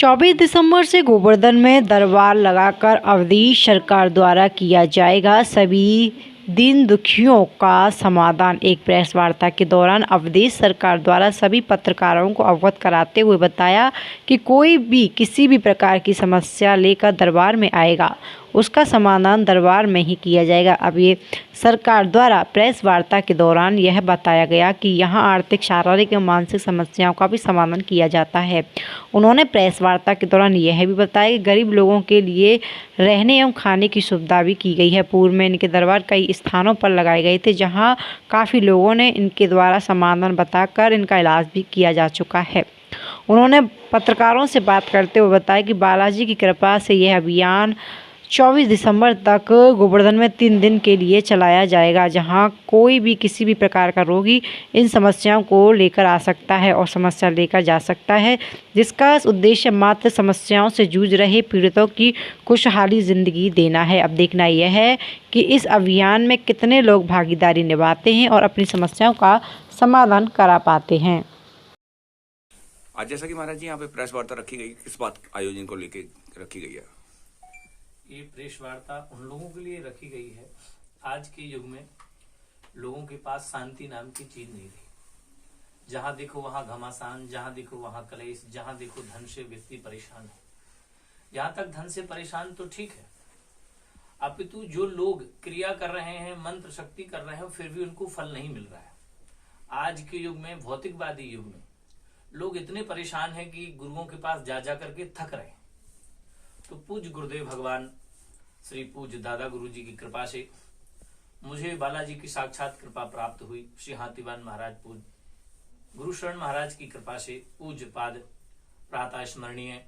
24 दिसंबर से गोवर्धन में दरबार लगाकर अवधेश सरकार द्वारा किया जाएगा सभी दीन दुखियों का समाधान। एक प्रेस वार्ता के दौरान अवधेश सरकार द्वारा सभी पत्रकारों को अवगत कराते हुए बताया कि कोई भी किसी भी प्रकार की समस्या लेकर दरबार में आएगा, उसका समाधान दरबार में ही किया जाएगा। अब ये सरकार द्वारा प्रेस वार्ता के दौरान यह बताया गया कि यहाँ आर्थिक, शारीरिक एवं मानसिक समस्याओं का भी समाधान किया जाता है। उन्होंने प्रेस वार्ता के दौरान यह भी बताया कि गरीब लोगों के लिए रहने एवं खाने की सुविधा भी की गई है। पूर्व में इनके दरबार कई स्थानों पर लगाए गए थे, जहाँ काफ़ी लोगों ने इनके द्वारा समाधान बताकर इनका इलाज भी किया जा चुका है। उन्होंने पत्रकारों से बात करते हुए बताया कि बालाजी की कृपा से यह अभियान 24 दिसंबर तक गोवर्धन में 3 दिन के लिए चलाया जाएगा, जहां कोई भी किसी भी प्रकार का रोगी इन समस्याओं को लेकर आ सकता है और समस्या लेकर जा सकता है, जिसका उद्देश्य मात्र समस्याओं से जूझ रहे पीड़ितों की खुशहाली ज़िंदगी देना है। अब देखना यह है कि इस अभियान में कितने लोग भागीदारी निभाते हैं और अपनी समस्याओं का समाधान करा पाते हैं। आज जैसा कि महाराज जी यहाँ पे प्रेस वार्ता रखी गई, किस बात आयोजन को लेकर रखी गई है? ये प्रेस वार्ता उन लोगों के लिए रखी गई है, आज के युग में लोगों के पास शांति नाम की चीज नहीं रही। जहां देखो वहां घमासान, जहां देखो वहां कलेश, जहां देखो धन से व्यक्ति परेशान है। जहां तक धन से परेशान तो ठीक है, अपितु जो लोग क्रिया कर रहे हैं, मंत्र शक्ति कर रहे हैं, फिर भी उनको फल नहीं मिल रहा है। आज के युग में, भौतिकवादी युग में, लोग इतने परेशान हैं कि गुरुओं के पास जा जा करके थक रहे हैं। तो पूज्य गुरुदेव भगवान श्री पूज्य दादा गुरु जी की कृपा से मुझे बालाजी की साक्षात कृपा प्राप्त हुई। श्री हाथीवान महाराज पूज्य गुरु शरण महाराज की कृपा से पूज्य पाद प्रातः स्मरणीय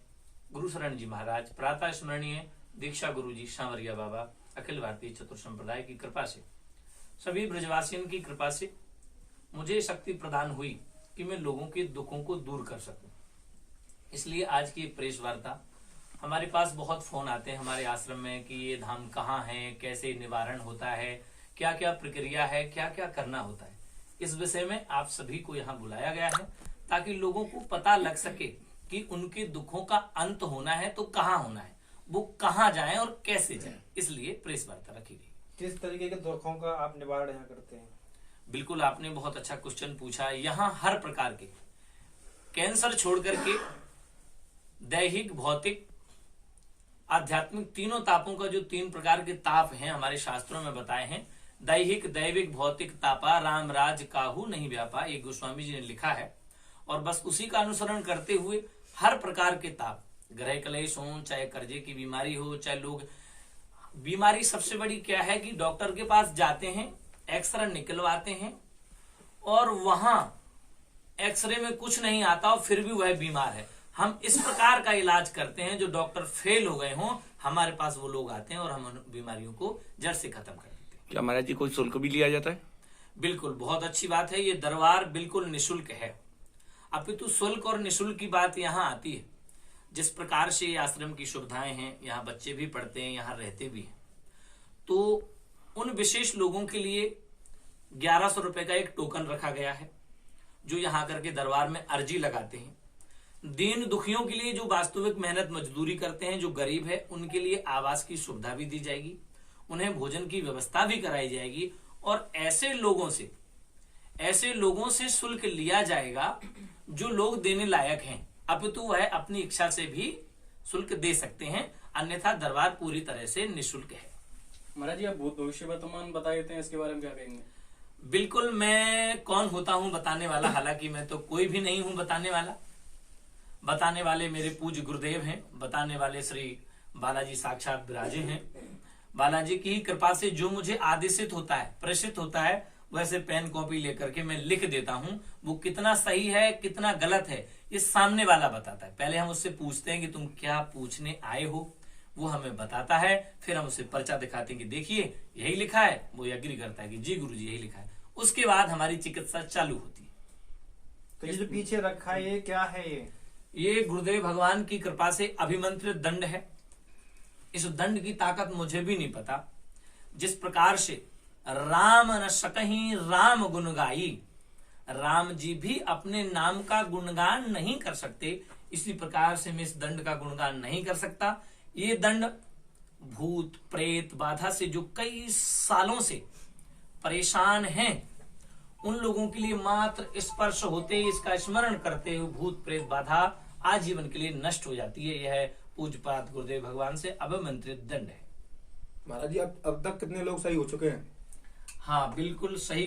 गुरु शरण जी महाराज, प्रातः स्मरणीय दीक्षा गुरु जी सांवरिया बाबा, अखिल भारतीय चतुर संप्रदाय की कृपा से, सभी ब्रजवासियों की कृपा से मुझे शक्ति प्रदान हुई कि मैं लोगों के दुखों को दूर कर सकूं। इसलिए आज की प्रेस वार्ता, हमारे पास बहुत फोन आते हैं हमारे आश्रम में कि ये धाम कहाँ है, कैसे निवारण होता है, क्या क्या प्रक्रिया है, क्या क्या करना होता है। इस विषय में आप सभी को यहाँ बुलाया गया है ताकि लोगों को पता लग सके कि उनके दुखों का अंत होना है तो कहाँ होना है, वो कहाँ जाएं और कैसे जाएं। इसलिए प्रेस वार्ता रखी गई। किस तरीके के दुखों का आप निवारण यहाँ करते हैं? बिल्कुल, आपने बहुत अच्छा क्वेश्चन पूछा है। यहाँ हर प्रकार के, कैंसर छोड़ करके दैहिक, भौतिक, आध्यात्मिक, तीनों तापों का जो 3 प्रकार के ताप हैं हमारे शास्त्रों में बताए हैं। दैहिक, दैविक, भौतिक तापा राम राज काहू नहीं व्यापा, ये गोस्वामी जी ने लिखा है। और बस उसी का अनुसरण करते हुए हर प्रकार के ताप, ग्रह क्लेश हो, चाहे कर्जे की बीमारी हो, चाहे लोग, बीमारी सबसे बड़ी क्या है कि डॉक्टर के पास जाते हैं, एक्सरे निकलवाते हैं और वहां एक्सरे में कुछ नहीं आता और फिर भी वह बीमार है। हम इस प्रकार का इलाज करते हैं, जो डॉक्टर फेल हो गए हों, हमारे पास वो लोग आते हैं और हम उन बीमारियों को जड़ से खत्म कर देते हैं। क्या महाराज जी कोई शुल्क भी लिया जाता है? बिल्कुल, बहुत अच्छी बात है। ये दरबार बिल्कुल निःशुल्क है। अपितु शुल्क और निःशुल्क की बात यहाँ आती है। जिस प्रकार से ये आश्रम की सुविधाएं हैं, यहाँ बच्चे भी पढ़ते हैं, यहाँ रहते भी हैं, तो उन विशेष लोगों के लिए 1100 रुपए का एक टोकन रखा गया है, जो यहाँ करके दरबार में अर्जी लगाते हैं। दीन दुखियों के लिए जो वास्तविक मेहनत मजदूरी करते हैं, जो गरीब है, उनके लिए आवास की सुविधा भी दी जाएगी, उन्हें भोजन की व्यवस्था भी कराई जाएगी। और ऐसे लोगों से शुल्क लिया जाएगा जो लोग देने लायक हैं, अपितु वह अपनी इच्छा से भी शुल्क दे सकते हैं, अन्यथा दरबार पूरी तरह से निःशुल्क है। महाराज जी, आप भूत भविष्य वर्तमान बता देते हैं, इसके बारे में क्या कहेंगे? बिल्कुल, मैं कौन होता हूं बताने वाला, हालांकि मैं तो कोई भी नहीं हूं बताने वाला। बताने वाले मेरे पूज्य गुरुदेव हैं, बताने वाले श्री बालाजी साक्षात विराजे हैं। बालाजी की कृपा से जो मुझे आदेशित होता है, प्रेषित होता है, वैसे पेन कॉपी लेकर के मैं लिख देता हूं। वो कितना सही है, कितना गलत है, ये सामने वाला बताता है। पहले हम उससे पूछते हैं कि तुम क्या पूछने आए हो, वो हमें बताता है, फिर हम उसे पर्चा दिखाते हैं कि देखिए यही लिखा है, वो एग्री करता है कि जी गुरुजी यही लिखा है। उसके बाद हमारी चिकित्सा चालू होती है। तो ये जो पीछे रखा है, ये क्या है? ये गुरुदेव भगवान की कृपा से अभिमंत्रित दंड है। इस दंड की ताकत मुझे भी नहीं पता। जिस प्रकार से राम न सकहीं राम गुण गाई, राम जी भी अपने नाम का गुणगान नहीं कर सकते, इसी प्रकार से मैं इस दंड का गुणगान नहीं कर सकता। ये दंड भूत प्रेत बाधा से जो कई सालों से परेशान हैं उन लोगों के लिए मात्र स्पर्श होते ही, इसका स्मरण करते हुए भूत प्रेत बाधा आजीवन के लिए नष्ट हो जाती है। यह पूज्यपाद गुरुदेव भगवान से अभिमंत्रित दंड है। महाराज जी अब तक कितने लोग सही हो चुके हैं? हाँ बिल्कुल सही।